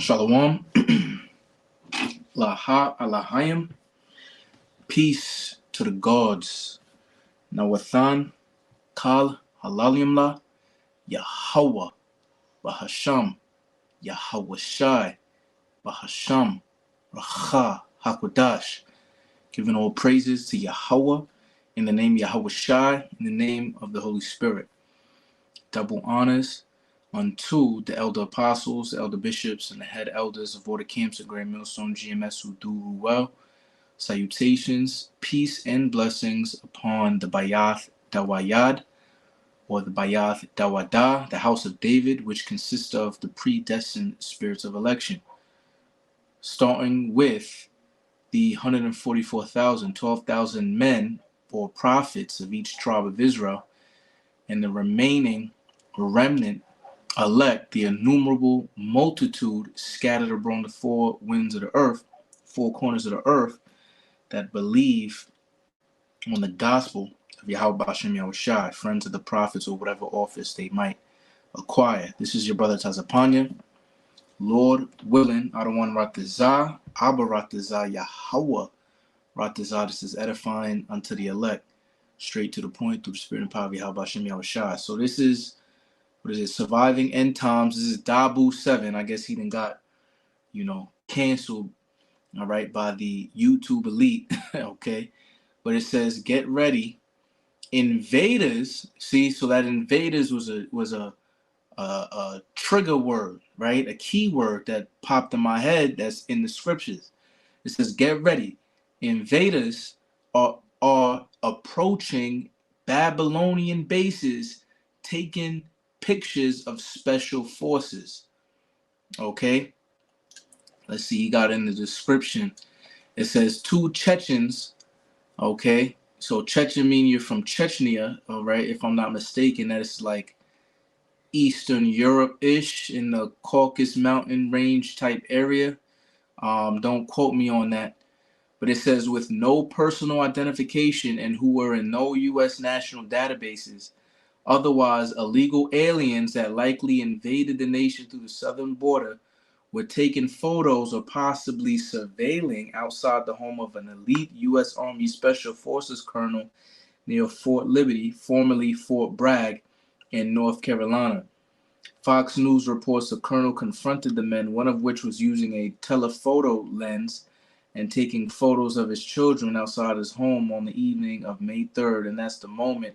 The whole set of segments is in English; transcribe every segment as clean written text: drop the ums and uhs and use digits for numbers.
Shalom. Alahayim. Peace to the gods. Nawathan. Kal. Halalimla. Yahawah. BAHASHAM. Yahawashi. BAHASHAM. Racha. Hakodash. Giving all praises to Yahawah in the name Yahawashi, in the name of the Holy Spirit. Double honors unto the elder apostles, the elder bishops, and the head elders of all the camps of Greatmillstone GMS who do well. Salutations, peace, and blessings upon the Bayath Dawayad, or the Bayath Dawada, the house of David, which consists of the predestined spirits of election. Starting with the 144,000, 12,000 men or prophets of each tribe of Israel, and the remaining remnant elect, the innumerable multitude scattered abroad the four winds of the earth, four corners of the earth, that believe on the gospel of Yahawah Yahawashi, friends of the prophets, or whatever office they might acquire. This is your brother Tazapanya. Lord willing, I don't want Ratazah, Abba Ratazah, Yahawah Ratazah. This is edifying unto the elect, straight to the point, through the spirit and power of Yahawah Yahawashi. So this is, what is it, Surviving End Times. This is Dabu 7. I guess he done got, canceled, all right, by the YouTube elite, okay? But it says, get ready. Invaders, see, so that invaders was a trigger word, right? A key word that popped in my head that's in the scriptures. It says, get ready. Invaders are approaching Babylonian bases, taking pictures of special forces. Okay, let's see, he got in the description. It says 2 Chechens. Okay, so Chechen mean you're from Chechnya, all right, if I'm not mistaken. That is like Eastern Europe-ish, in the Caucasus mountain range type area. Don't quote me on that, but it says with no personal identification and who were in no U.S. national databases. Otherwise, illegal aliens that likely invaded the nation through the southern border were taking photos or possibly surveilling outside the home of an elite U.S. Army Special Forces colonel near Fort Liberty, formerly Fort Bragg, in North Carolina. Fox News reports the colonel confronted the men, one of which was using a telephoto lens and taking photos of his children outside his home on the evening of May 3rd, and that's the moment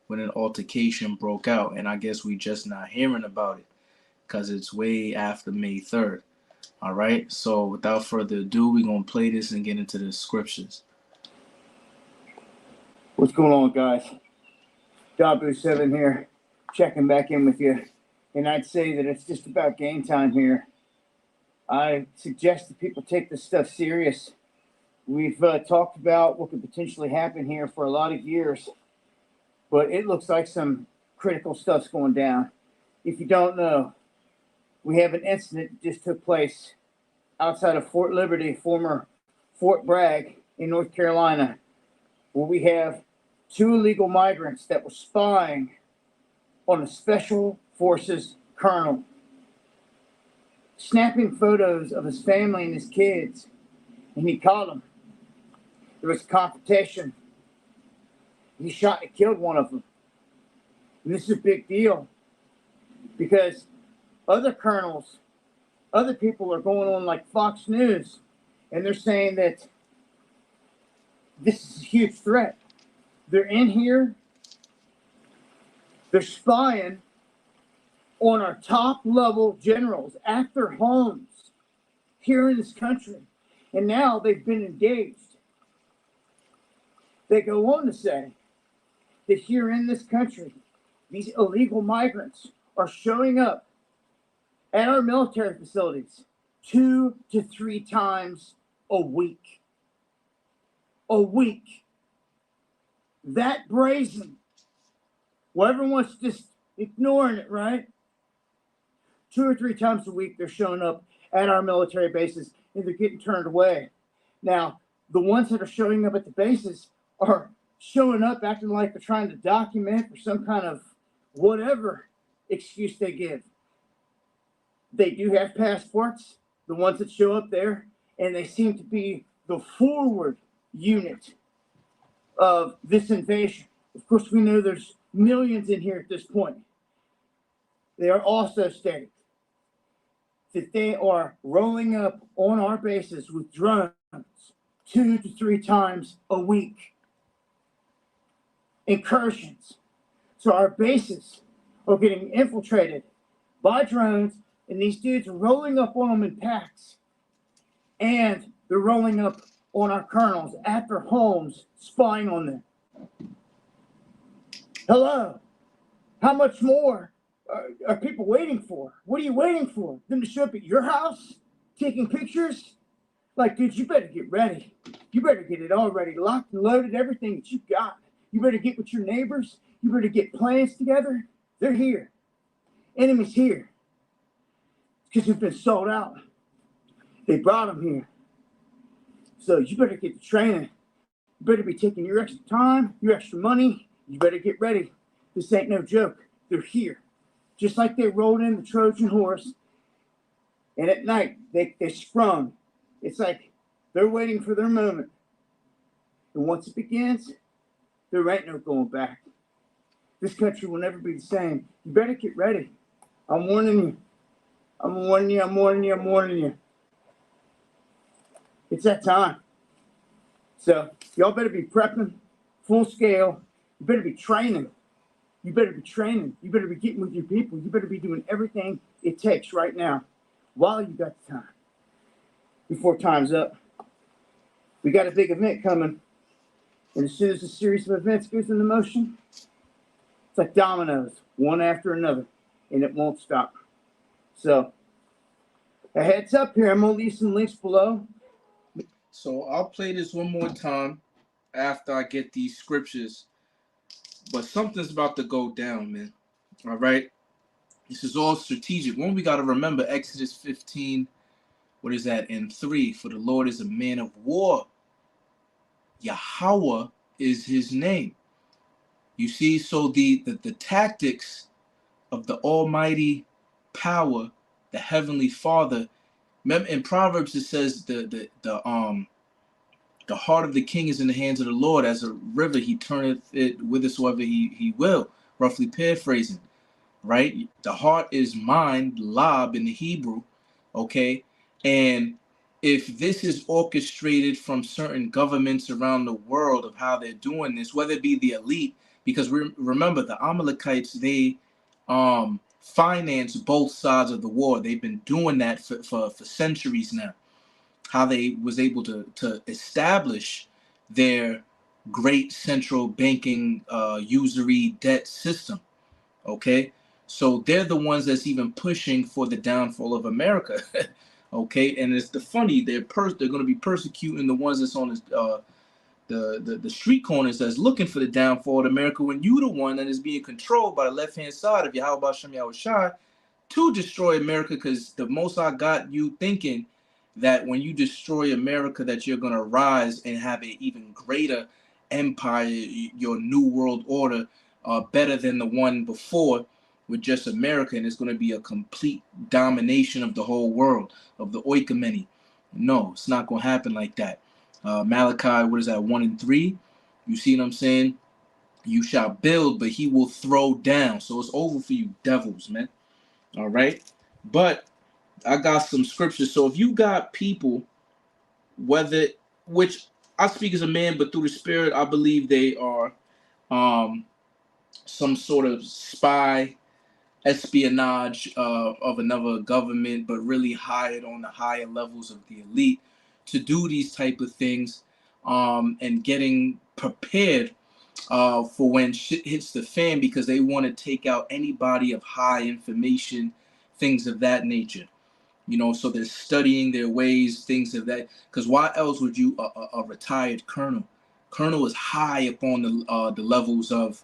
when an altercation broke out. And I guess we just not hearing about it because it's way after May 3rd. All right, so without further ado, we're going to play this and get into the scriptures. What's going on, guys? Dabu7 here, checking back in with you. And I'd say that it's just about game time here. I suggest that people take this stuff serious. We've talked about what could potentially happen here for a lot of years, but it looks like some critical stuff's going down. If you don't know, we have an incident that just took place outside of Fort Liberty, former Fort Bragg in North Carolina, where we have 2 illegal migrants that were spying on a special forces colonel, snapping photos of his family and his kids, and he caught them. There was a confrontation. He shot and killed one of them. And this is a big deal because other colonels, other people are going on like Fox News, and they're saying that this is a huge threat. They're in here, they're spying on our top level generals at their homes here in this country, and now they've been engaged. They go on to say that here in this country, these illegal migrants are showing up at our military facilities 2 to 3 times a week. A week. That brazen. Well, everyone's just ignoring it, right? 2 or 3 times a week, they're showing up at our military bases, and they're getting turned away. Now, the ones that are showing up at the bases are showing up acting like they're trying to document for some kind of whatever excuse they give. They do have passports. the ones that show up there, and they seem to be the forward unit of this invasion. Of course, we know there's millions in here at this point. They are also stating that they are rolling up on our bases with drones 2 to 3 times a week. Incursions. So our bases are getting infiltrated by drones, and these dudes are rolling up on them in packs. And they're rolling up on our colonels at their homes, spying on them. Hello? How much more are people waiting for? What are you waiting for? Them to show up at your house? Taking pictures? Like, dude, you better get ready. You better get it all ready, locked and loaded, everything that you got. You better get with your neighbors. You better get plans together. They're here. Enemy's here. Because you've been sold out. They brought them here. So you better get the training. You better be taking your extra time, your extra money. You better get ready. This ain't no joke. They're here. Just like they rode in the Trojan horse. And at night, they sprung. It's like they're waiting for their moment. And once it begins, there ain't no going back. This country will never be the same. You better get ready. I'm warning you. I'm warning you. I'm warning you. I'm warning you. It's that time. So y'all better be prepping full scale. You better be training. You better be training. You better be getting with your people. You better be doing everything it takes right now while you got the time. Before time's up. We got a big event coming. And as soon as the series of events goes into motion, it's like dominoes, one after another, and it won't stop. So, a heads up here. I'm going to leave some links below. So I'll play this one more time after I get these scriptures. But something's about to go down, man. All right? This is all strategic. One, we got to remember Exodus 15, what is that? And 3, for the Lord is a man of war. Yahawah is his name. You see, so the tactics of the almighty power, the heavenly Father. Remember in Proverbs it says the heart of the king is in the hands of the Lord. As a river, he turneth it whithersoever he will. Roughly paraphrasing, right? The heart is mind, lab in the Hebrew, okay? And if this is orchestrated from certain governments around the world of how they're doing this, whether it be the elite, because remember the Amalekites, they finance both sides of the war. They've been doing that for centuries now. How they was able to establish their great central banking usury debt system. Okay, so they're the ones that's even pushing for the downfall of America. Okay, and it's the funny they're going to be persecuting the ones that's on this, the street corners that's looking for the downfall of America, when you the one that is being controlled by the left hand side of BAHASHAM Yahawashi to destroy America, because the Most High got you thinking that when you destroy America that you're going to rise and have an even greater empire, your new world order, better than the one before with just America, and it's going to be a complete domination of the whole world, of the oikoumene. No, it's not going to happen like that. Malachi, what is that, 1 and 3? You see what I'm saying? You shall build, but he will throw down. So it's over for you devils, man. All right? But I got some scriptures. So if you got people, whether, which I speak as a man, but through the spirit, I believe they are some sort of spy, espionage of another government, but really hired on the higher levels of the elite to do these type of things, and getting prepared for when shit hits the fan, because they want to take out anybody of high information, things of that nature. You know, so they're studying their ways, things of that. Because why else would you a retired colonel? Colonel is high up on the levels of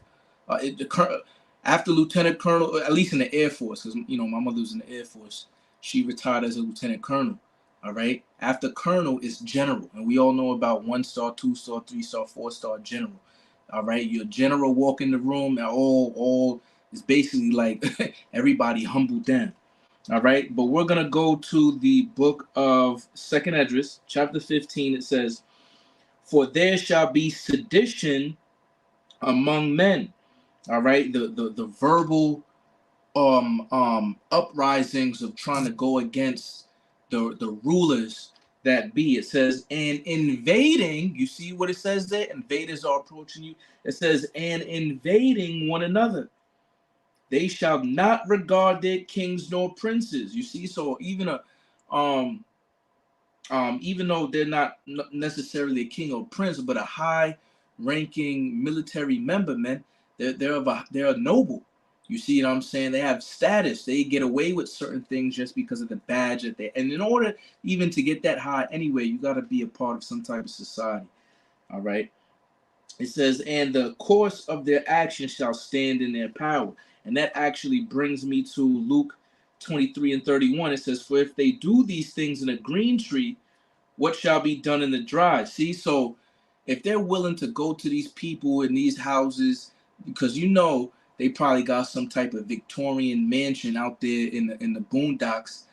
after lieutenant colonel, at least in the Air Force, because you know my mother was in the Air Force. She retired as a lieutenant colonel. All right. After colonel is general, and we all know about 1-star, 2-star, 3-star, 4-star general. All right, your general walk in the room, and all is basically like everybody humbled down. All right, but we're gonna go to the book of Second Esdras, chapter 15. It says, "For there shall be sedition among men." All right, the verbal uprisings of trying to go against the rulers that be. It says, and invading, you see what it says there? Invaders are approaching you. It says, and invading one another. They shall not regard their kings nor princes. You see, so um even though they're not necessarily a king or prince, but a high ranking military member, man, they're a noble. You see what I'm saying? They have status. They get away with certain things just because of the badge that they. And in order even to get that high, anyway, you got to be a part of some type of society. All right. It says, and the course of their action shall stand in their power. And that actually brings me to Luke 23 and 31. It says, for if they do these things in a green tree, what shall be done in the dry? See, so if they're willing to go to these people in these houses, because they probably got some type of Victorian mansion out there in the boondocks,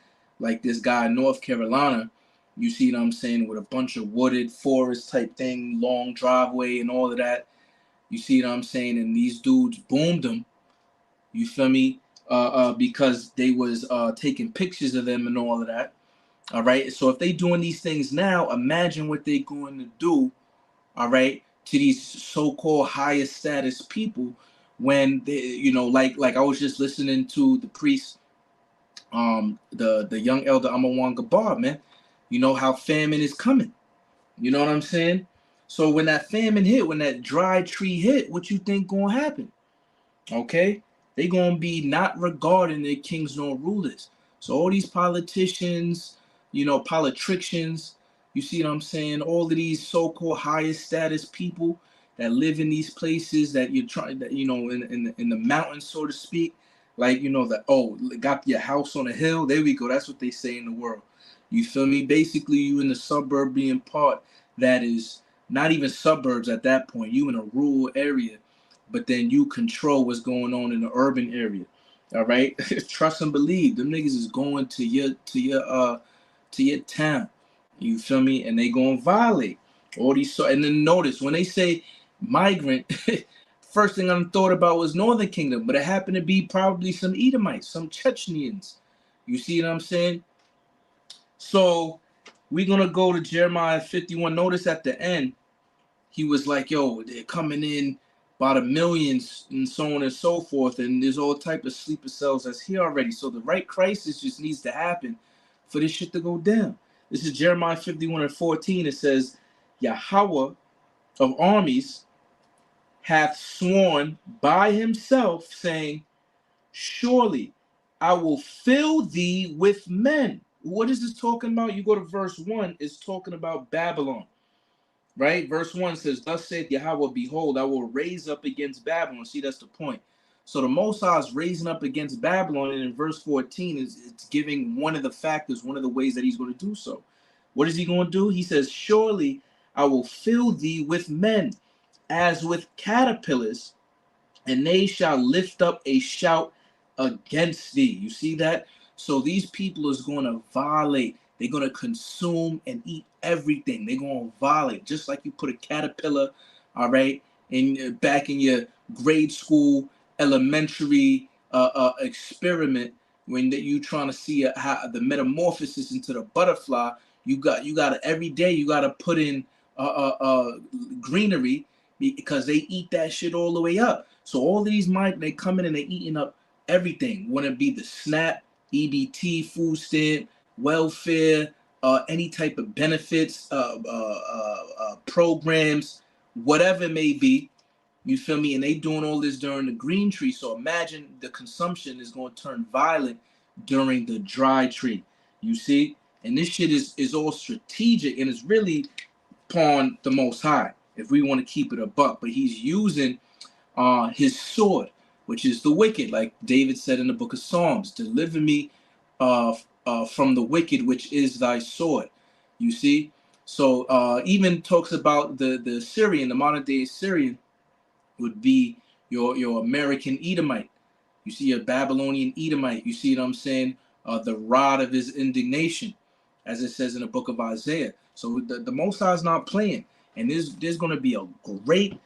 like this guy in North Carolina. You see what I'm saying, with a bunch of wooded forest type thing, long driveway and all of that. You see what I'm saying, and these dudes boomed them. You feel me? Because they was taking pictures of them and all of that. All right. So if they doing these things now, imagine what they're going to do, all right, to these so-called higher status people when they, like I was just listening to the priest, the young elder Amawan Gabar, man. You know how famine is coming. You know what I'm saying? So when that famine hit, when that dry tree hit, what you think gonna happen? Okay, they gonna be not regarding their kings nor rulers. So all these politicians, politricians, you see what I'm saying? All of these so-called highest status people that live in these places that you're trying, that in the mountains, so to speak, like that. Oh, got your house on a hill. There we go. That's what they say in the world. You feel me? Basically, you in the suburban part that is not even suburbs at that point. You in a rural area, but then you control what's going on in the urban area. All right, trust and believe. Them niggas is going to your town. You feel me? And they gonna violate all these. So, and then notice when they say migrant, first thing I thought about was Northern Kingdom, but it happened to be probably some Edomites, some Chechenians. You see what I'm saying? So we're gonna go to Jeremiah 51. Notice at the end he was like, yo, they're coming in by the millions and so on and so forth, and there's all type of sleeper cells that's here already. So the right crisis just needs to happen for this shit to go down. This is Jeremiah 51 and 14. It says, Yahawah of armies hath sworn by himself, saying, surely I will fill thee with men. What is this talking about? You go to verse 1, it's talking about Babylon. Right? Verse 1 says, thus saith Yahawah, behold, I will raise up against Babylon. See, that's the point. So the Most High is raising up against Babylon, and in verse 14, it's giving one of the factors, one of the ways that he's going to do so. What is he going to do? He says, surely I will fill thee with men, as with caterpillars, and they shall lift up a shout against thee. You see that? So these people is going to violate. They're going to consume and eat everything. They're going to violate, just like you put a caterpillar, all right, back in your grade school, elementary experiment when you trying to see how the metamorphosis into the butterfly. You got to every day. You got to put in greenery because they eat that shit all the way up. So all these they come in and they eating up everything. Want to be the SNAP, EBT, food stamp, welfare, any type of benefits, programs, whatever it may be. You feel me? And they doing all this during the green tree. So imagine the consumption is going to turn violent during the dry tree. You see? And this shit is all strategic, and it's really upon the Most High, if we want to keep it a buck. But he's using his sword, which is the wicked, like David said in the book of Psalms, deliver me from the wicked, which is thy sword. You see? So even talks about the Syrian, the modern day Syrian would be your American Edomite. You see a Babylonian Edomite. You see what I'm saying? the rod of his indignation, as it says in the book of Isaiah. So the Most High is not playing, and there's going to be a great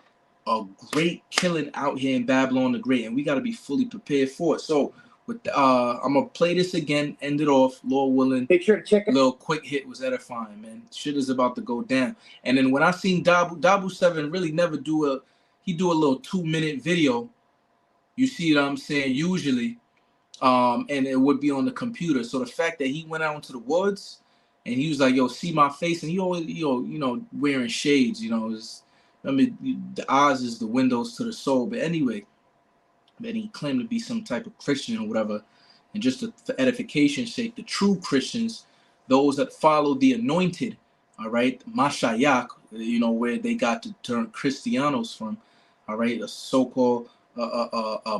killing out here in Babylon the Great, and we got to be fully prepared for it. So with I'm gonna play this again, end it off, Lord willing. Make sure to check it. Little quick hit was edifying, man. Shit is about to go down. And then when I seen Dabu 7 really never do a little 2-minute video. You see what I'm saying? Usually, and it would be on the computer. So the fact that he went out into the woods and he was like, "Yo, see my face," and he always, wearing shades. The eyes is the windows to the soul. But anyway, that he claimed to be some type of Christian or whatever, and just for edification's sake, the true Christians, those that follow the anointed, all right, Mashiach, where they got the term Christianos from, all right, a so-called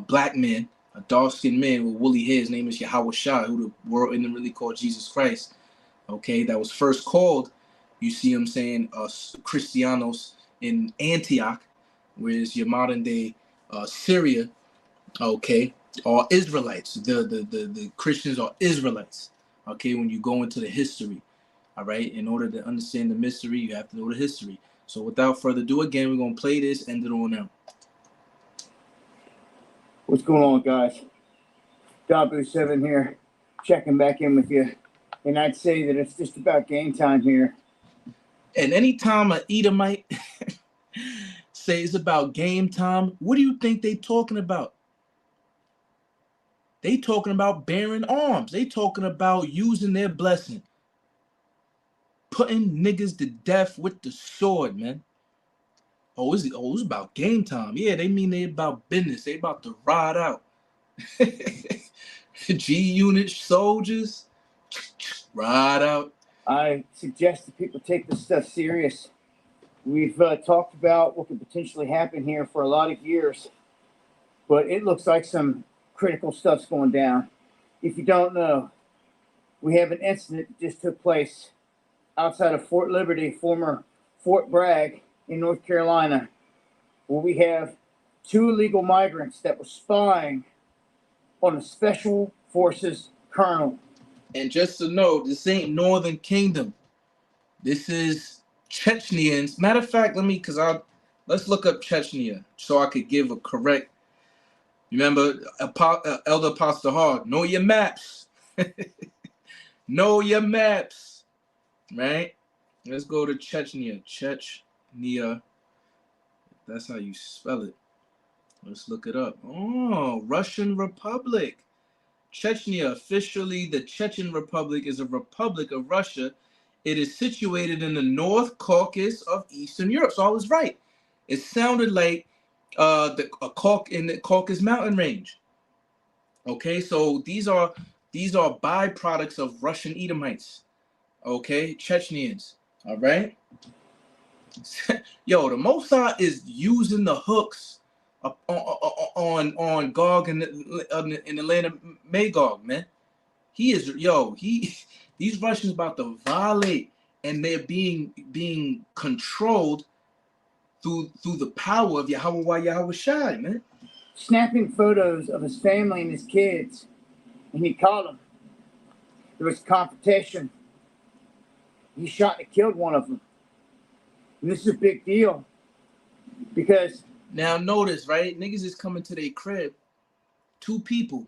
black man, a dark-skinned man with woolly hair. His name is Yahawashi, who the world didn't really call Jesus Christ. Okay, that was first called, you see him saying, Christianos in Antioch, whereas your modern day Syria, okay, are Israelites. The Christians are Israelites. Okay, when you go into the history, all right, in order to understand the mystery, you have to know the history. So without further ado, again, we're gonna play this, end it on now. What's going on, guys? Dabu 7 here, checking back in with you. And I'd say that it's just about game time here. And anytime an Edomite say it's about game time, what do you think they talking about? They talking about bearing arms. They talking about using their blessing. Putting niggas to death with the sword, man. It's about game time. Yeah, they mean they about business. They about to ride out. G-Unit soldiers, ride out. I suggest that people take this stuff serious. We've talked about what could potentially happen here for a lot of years, but it looks like some critical stuff's going down. If you don't know, we have an incident that just took place outside of Fort Liberty, former Fort Bragg in North Carolina, where we have 2 illegal migrants that were spying on a special forces colonel. And just to know, this ain't Northern Kingdom. This is Chechenians. Matter of fact, let's look up Chechnya so I could give a correct. Remember, Elder Apostle Hard, know your maps. Know your maps, right? Let's go to Chechnya. Chechnya. That's how you spell it. Let's look it up. Oh, Russian Republic. Chechnya, officially the Chechen Republic, is a republic of Russia. It is situated in the North Caucasus of Eastern Europe. So I was right. It sounded like in the Caucasus mountain range. Okay, so these are byproducts of Russian Edomites. Okay, Chechenians. All right. Yo, the Mossad is using the hooks on Gog in the land of Magog, man. These Russians about to violate, and they're being controlled through the power of Yahawah Yahawashi, man. Snapping photos of his family and his kids, and he caught them. There was a confrontation. He shot and killed one of them. And this is a big deal because now notice, right? Niggas is coming to their crib. Two people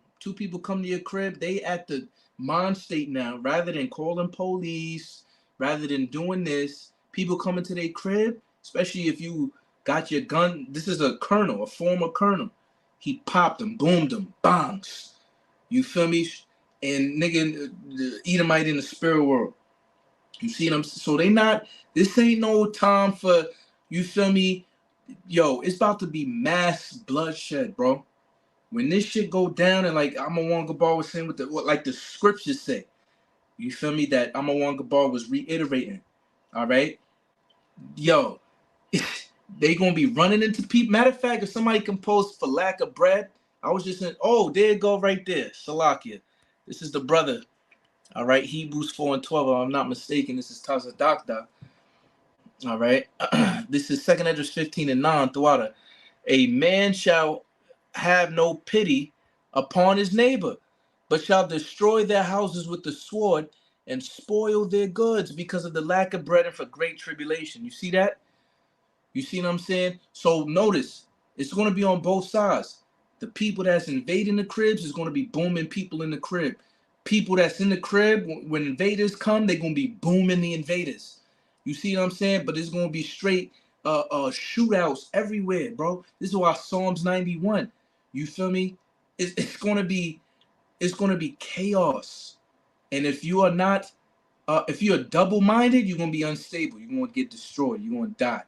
come to your crib. They at the mind state now. Rather than calling police, rather than doing this, people coming to their crib, especially if you got your gun. This is a colonel, a former colonel. He popped them, boomed them, bongs. You feel me? And nigga, the Edomite in the spirit world. You see them? So this ain't no time for, you feel me? Yo, it's about to be mass bloodshed, bro. When this shit go down, and like Amawan Gabar was saying like the scriptures say, you feel me? That Amawan Gabar was reiterating. All right? Yo, they gonna be running into people. Matter of fact, if somebody can post for lack of bread, I was just saying, oh, there it go right there. Salakia. This is the brother. All right, Hebrews 4:12. If I'm not mistaken, this is Tazadakda. All right, this is 2 Esdras 15:9. Throughout a man shall have no pity upon his neighbor. but shall destroy their houses with the sword and spoil their goods because of the lack of bread and for great tribulation. You see that? You see what I'm saying? So notice, it's going to be on both sides. The people that's invading the cribs is going to be booming people in the crib. People that's in the crib, when invaders come, they're going to be booming the invaders. You see what I'm saying? But it's going to be straight shootouts everywhere, bro. This is why Psalms 91. You feel me? It's going to be chaos. And if you are not, if you're double-minded, you're going to be unstable. You're going to get destroyed. You're going to die.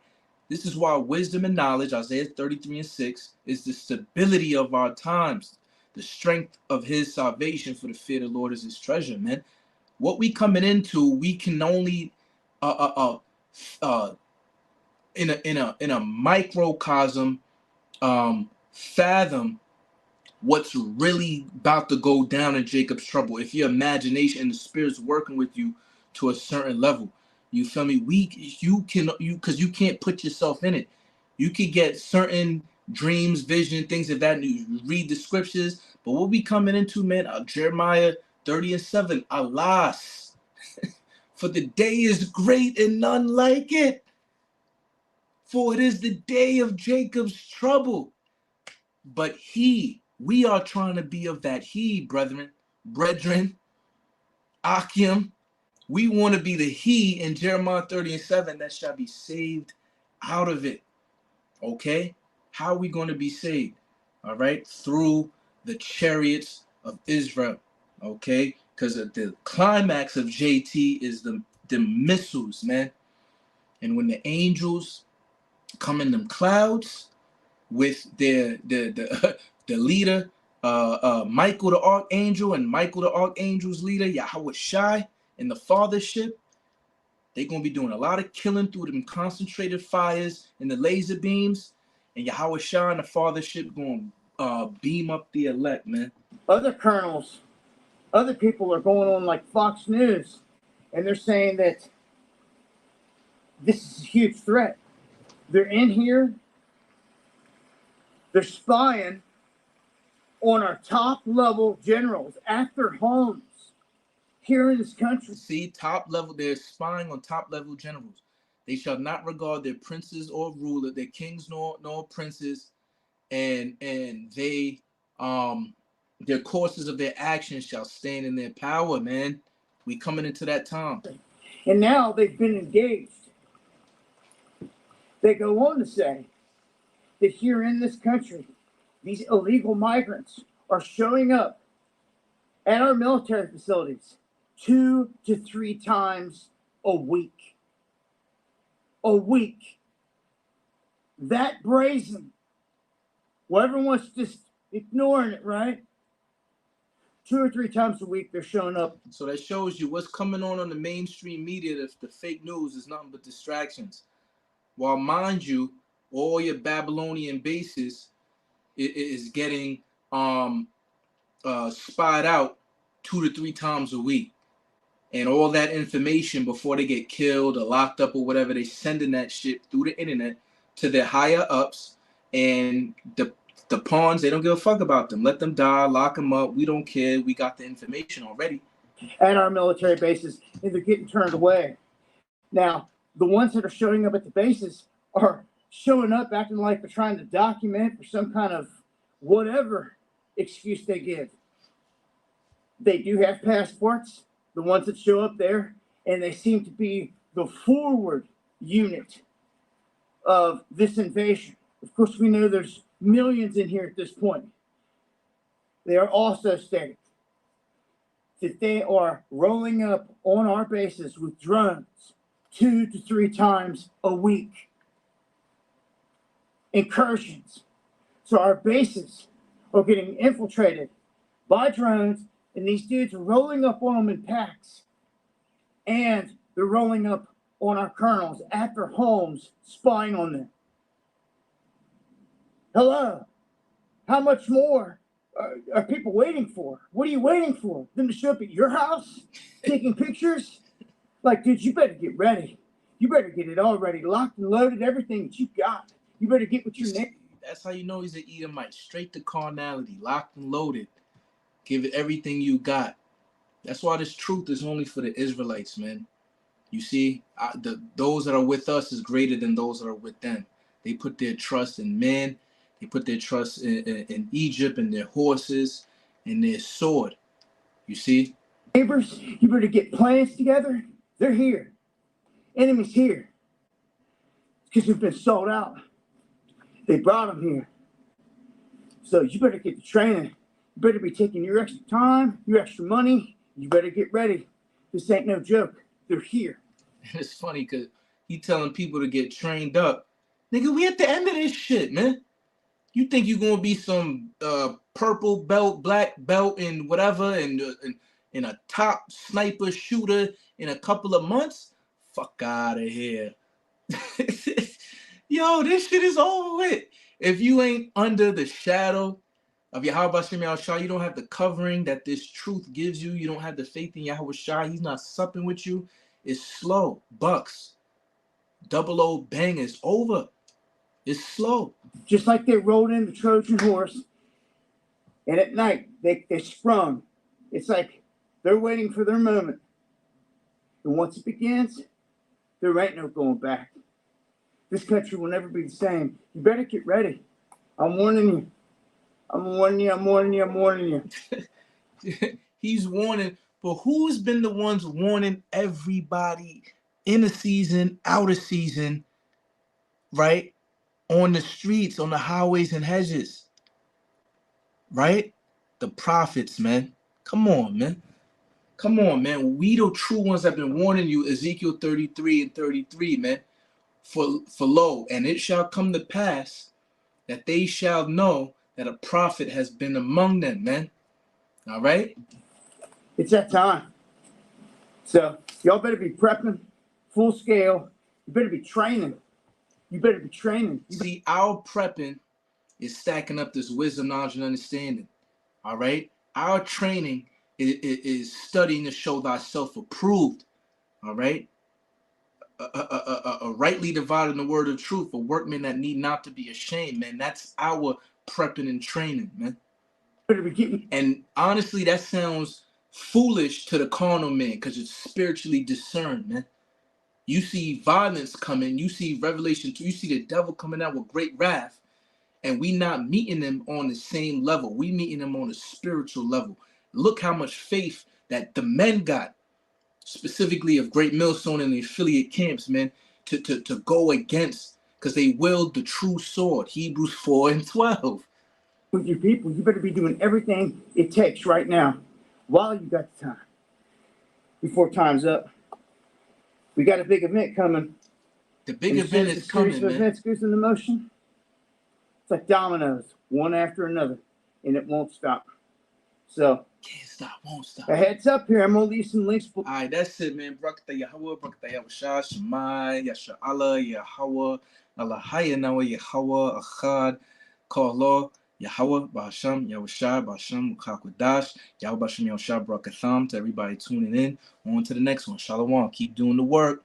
This is why wisdom and knowledge, Isaiah 33:6, is the stability of our times. The strength of his salvation, for the fear of the Lord is his treasure, man. What we coming into, we can only in a microcosm fathom what's really about to go down in Jacob's trouble. If your imagination and the spirit's working with you to a certain level, you feel me? Because you can't put yourself in it. You can get certain dreams, vision, things of that. You read the scriptures, but what we coming into, man? Jeremiah 30:7. Alas, for the day is great and none like it. For it is the day of Jacob's trouble. But we are trying to be of that brethren, Akim. We want to be the he in Jeremiah 30:7 that shall be saved out of it. Okay? How are we going to be saved? All right? Through the chariots of Israel. Okay? Because the climax of JT is the missiles, man. And when the angels come in them clouds with the leader, Michael the Archangel, and Michael the Archangel's leader, Yahawashi, and the fathership, they're going to be doing a lot of killing through them concentrated fires and the laser beams, and Yahawashi and the fathership going to beam up the elect, man. Other colonels, other people are going on like Fox News, and they're saying that this is a huge threat. They're in here, they're spying on our top level generals at their homes here in this country. See, top level, they're spying on top level generals. They shall not regard their princes or ruler, their kings nor princes, and they their courses of their actions shall stand in their power, man. We coming into that time. And now they've been engaged. They go on to say that here in this country, these illegal migrants are showing up at our military facilities 2 to 3 times a week. A week. That brazen. Well, everyone's just ignoring it, right? 2 or 3 times a week they're showing up. So that shows you what's coming on the mainstream media. The fake news is nothing but distractions. While, mind you, all your Babylonian bases is getting spied out 2 to 3 times a week. And all that information before they get killed or locked up or whatever, they sending that shit through the internet to their higher ups. And the pawns, they don't give a fuck about them. Let them die, lock them up. We don't care. We got the information already. At our military bases, and they're getting turned away. Now, the ones that are showing up at the bases are showing up acting like they're trying to document for some kind of whatever excuse they give. They do have passports, the ones that show up there, and they seem to be the forward unit of this invasion. Of course, we know there's millions in here at this point. They are also stating that they are rolling up on our bases with drones 2 to 3 times a week. Incursions. So our bases are getting infiltrated by drones, and these dudes are rolling up on them in packs. And they're rolling up on our colonels at their homes, spying on them. Hello? How much more are people waiting for? What are you waiting for? Them to show up at your house, taking pictures? Like, dude, you better get ready. You better get it all ready, locked and loaded, everything that you got. You better get what you need. That's how you know he's an Edomite. Straight to carnality, locked and loaded. Give it everything you got. That's why this truth is only for the Israelites, man. You see, those that are with us is greater than those that are with them. They put their trust in man. They put their trust in Egypt and their horses and their sword. You see? Neighbors, you better get plans together. They're here. Enemies here. Because we've been sold out. They brought them here. So you better get the training. You better be taking your extra time, your extra money. You better get ready. This ain't no joke. They're here. It's funny because he telling people to get trained up. Nigga, we at the end of this shit, man. You think you're gonna be some purple belt, black belt, and whatever, and a top sniper shooter in a couple of months? Fuck out of here. Yo, this shit is over with. If you ain't under the shadow of Yahawashi, you don't have the covering that this truth gives you. You don't have the faith in Yahawashi. He's not supping with you. It's slow. Bucks. Double O bangers. Over. It's slow. Just like they rode in the Trojan horse, and at night they sprung. It's like they're waiting for their moment. And once it begins, there ain't no going back. This country will never be the same. You better get ready. I'm warning you. I'm warning you. I'm warning you. I'm warning you. He's warning, but who's been the ones warning everybody in the season, out of season, right? On the streets, on the highways and hedges, right? The prophets, man. Come on, man. Come on, man. We the true ones have been warning you, Ezekiel 33 and 33, man. For lo, and it shall come to pass that they shall know that a prophet has been among them, man. All right? It's that time. So y'all better be prepping full scale. You better be training. You better be training. See, our prepping is stacking up this wisdom, knowledge, and understanding. All right? Our training is studying to show thyself approved. All right? Rightly dividing the word of truth, a workman that need not to be ashamed, man. That's our prepping and training, man. And honestly, that sounds foolish to the carnal man because it's spiritually discerned, man. You see violence coming, you see Revelation 2, you see the devil coming out with great wrath, and we not meeting them on the same level. We meeting them on a spiritual level. Look how much faith that the men got, specifically of Greatmillstone and the affiliate camps, man, to go against, because they willed the true sword. Hebrews 4 and 12. With your people, you better be doing everything it takes right now, while you got the time, before time's up. We got a big event coming. The big event is coming, man. Events goes into motion. It's like dominoes, one after another, and it won't stop. So can't stop, won't stop. A heads up here. I'm gonna leave some links. All right, that's it, man. Brakata Yahawah, Brakata Yahawashi, Shemai, Yasha Allah, Yahawah, Allahaya Nawa, Yahawah, Achad, Kala, Yahawah, BAHASHAM, Yahawashi, BAHASHAM, Mukakwadash, Yahweh BAHASHAM, Yahawashi, Brakatham, to everybody tuning in. On to the next one. Shalom. Keep doing the work.